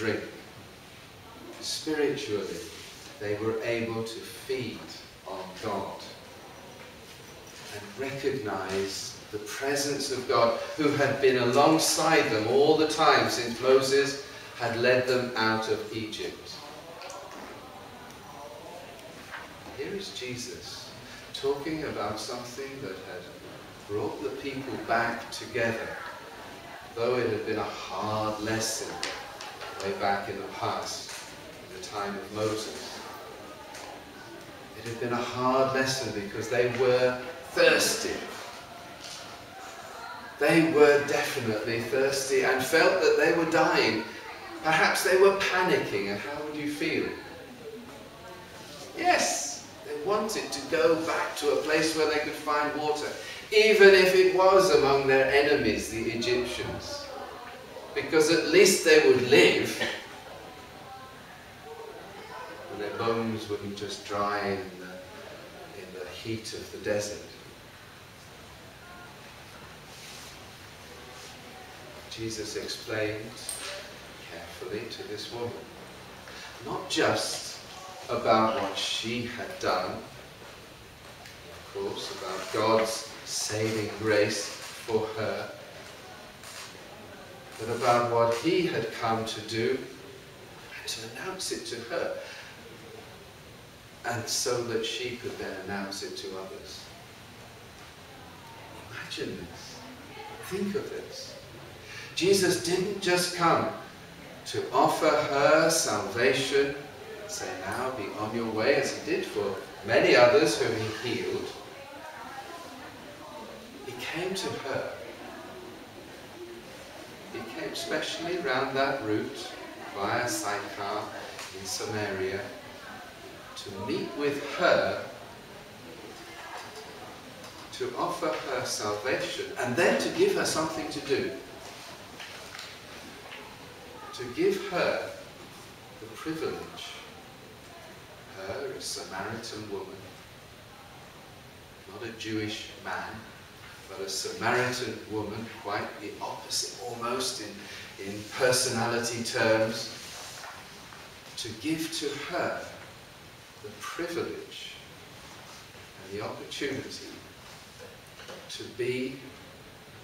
drink. Spiritually, they were able to feed on God and recognize the presence of God, who had been alongside them all the time since Moses had led them out of Egypt. Here is Jesus talking about something that had brought the people back together, though it had been a hard lesson way back in the past, in the time of Moses. It had been a hard lesson because they were thirsty. They were definitely thirsty and felt that they were dying. Perhaps they were panicking, and how would you feel? Yes, they wanted to go back to a place where they could find water, even if it was among their enemies, the Egyptians, because at least they would live, and their bones wouldn't just dry in the heat of the desert. Jesus explained carefully to this woman, not just about what she had done, of course, about God's saving grace for her, but about what he had come to do and to announce it to her, and so that she could then announce it to others. Imagine this. Think of this. Jesus didn't just come to offer her salvation and say, now be on your way, as he did for many others whom he healed. He came to her. He came specially round that route via Sychar in Samaria to meet with her, to offer her salvation, and then to give her something to do. To give her the privilege, her, a Samaritan woman, not a Jewish man, but a Samaritan woman, quite the opposite almost in personality terms, to give to her the privilege and the opportunity to be,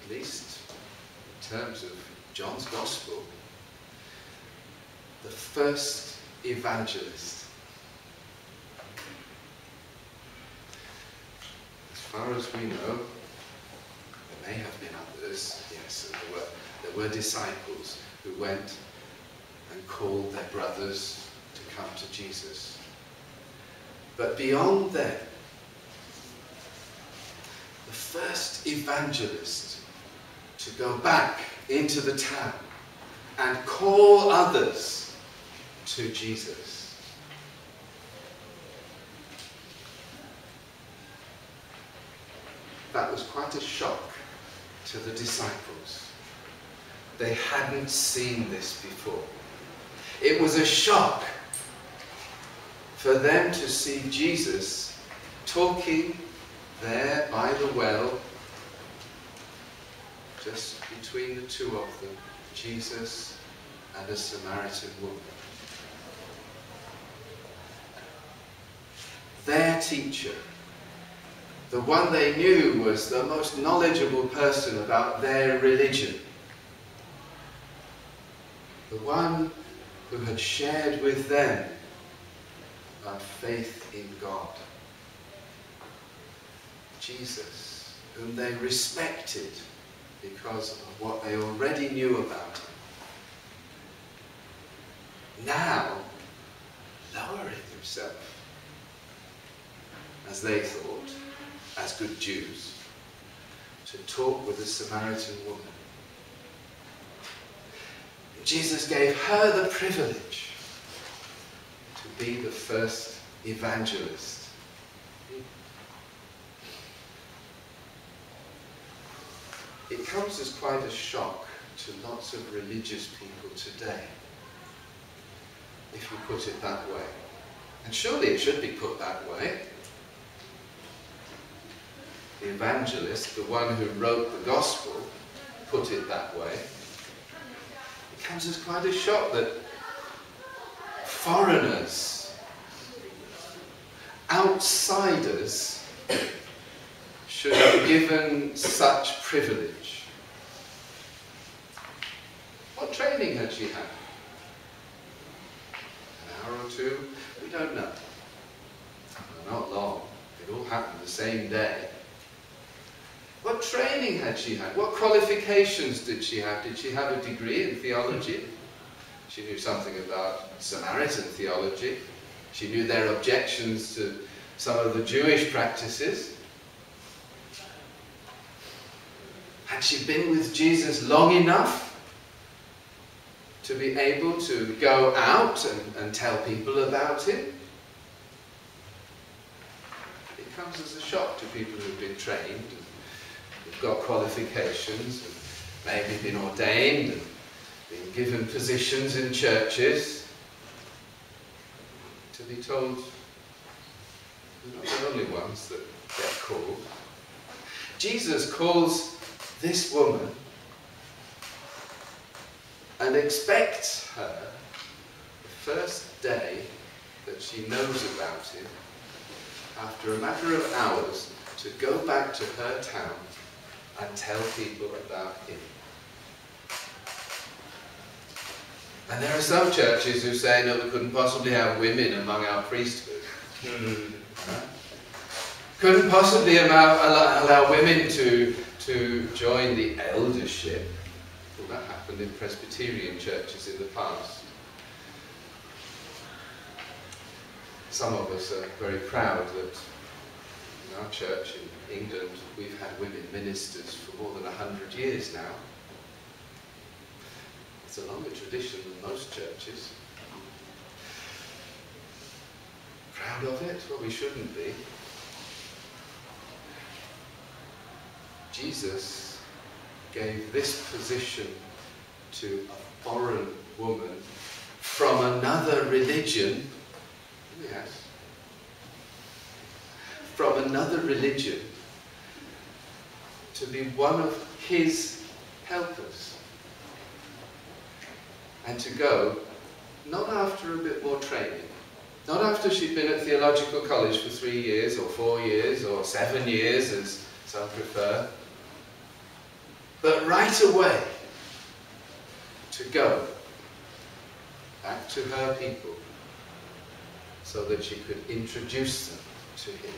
at least in terms of John's Gospel, the first evangelist. As far as we know, there may have been others, yes, and there were disciples who went and called their brothers to come to Jesus. But beyond them, the first evangelist to go back into the town and call others to Jesus. That was quite a shock to the disciples. They hadn't seen this before. It was a shock for them to see Jesus talking there by the well, just between the two of them, Jesus and a Samaritan woman. Their teacher, the one they knew was the most knowledgeable person about their religion, the one who had shared with them about faith in God. Jesus, whom they respected because of what they already knew about him. Now, lowering himself, as they thought, as good Jews, to talk with a Samaritan woman. Jesus gave her the privilege to be the first evangelist. It comes as quite a shock to lots of religious people today, if you put it that way. And surely it should be put that way. The evangelist, the one who wrote the gospel, put it that way. It comes as quite a shock that foreigners, outsiders should be given such privilege? What training had she had? An hour or two? We don't know. Well, not long. It all happened the same day. What training had she had? What qualifications did she have? Did she have a degree in theology? She knew something about Samaritan theology. She knew their objections to some of the Jewish practices. Had she been with Jesus long enough to be able to go out and tell people about him? It comes as a shock to people who've been trained, and who've got qualifications, and maybe been ordained, and been given positions in churches, to be told they're not the only ones that get called. Jesus calls this woman and expects her, the first day that she knows about him, after a matter of hours, to go back to her town and tell people about him. And there are some churches who say, no, we couldn't possibly have women among our priesthood. Couldn't possibly allow women to join the eldership. Well, that happened in Presbyterian churches in the past. Some of us are very proud that in our church in England we've had women ministers for more than 100 years now. It's a longer tradition than most churches. Proud of it? Well, we shouldn't be. Jesus gave this position to a foreign woman from another religion. Yes. From another religion, to be one of his helpers. And to go, not after a bit more training, not after she'd been at theological college for 3 years or 4 years or 7 years, as some prefer, but right away to go back to her people so that she could introduce them to him.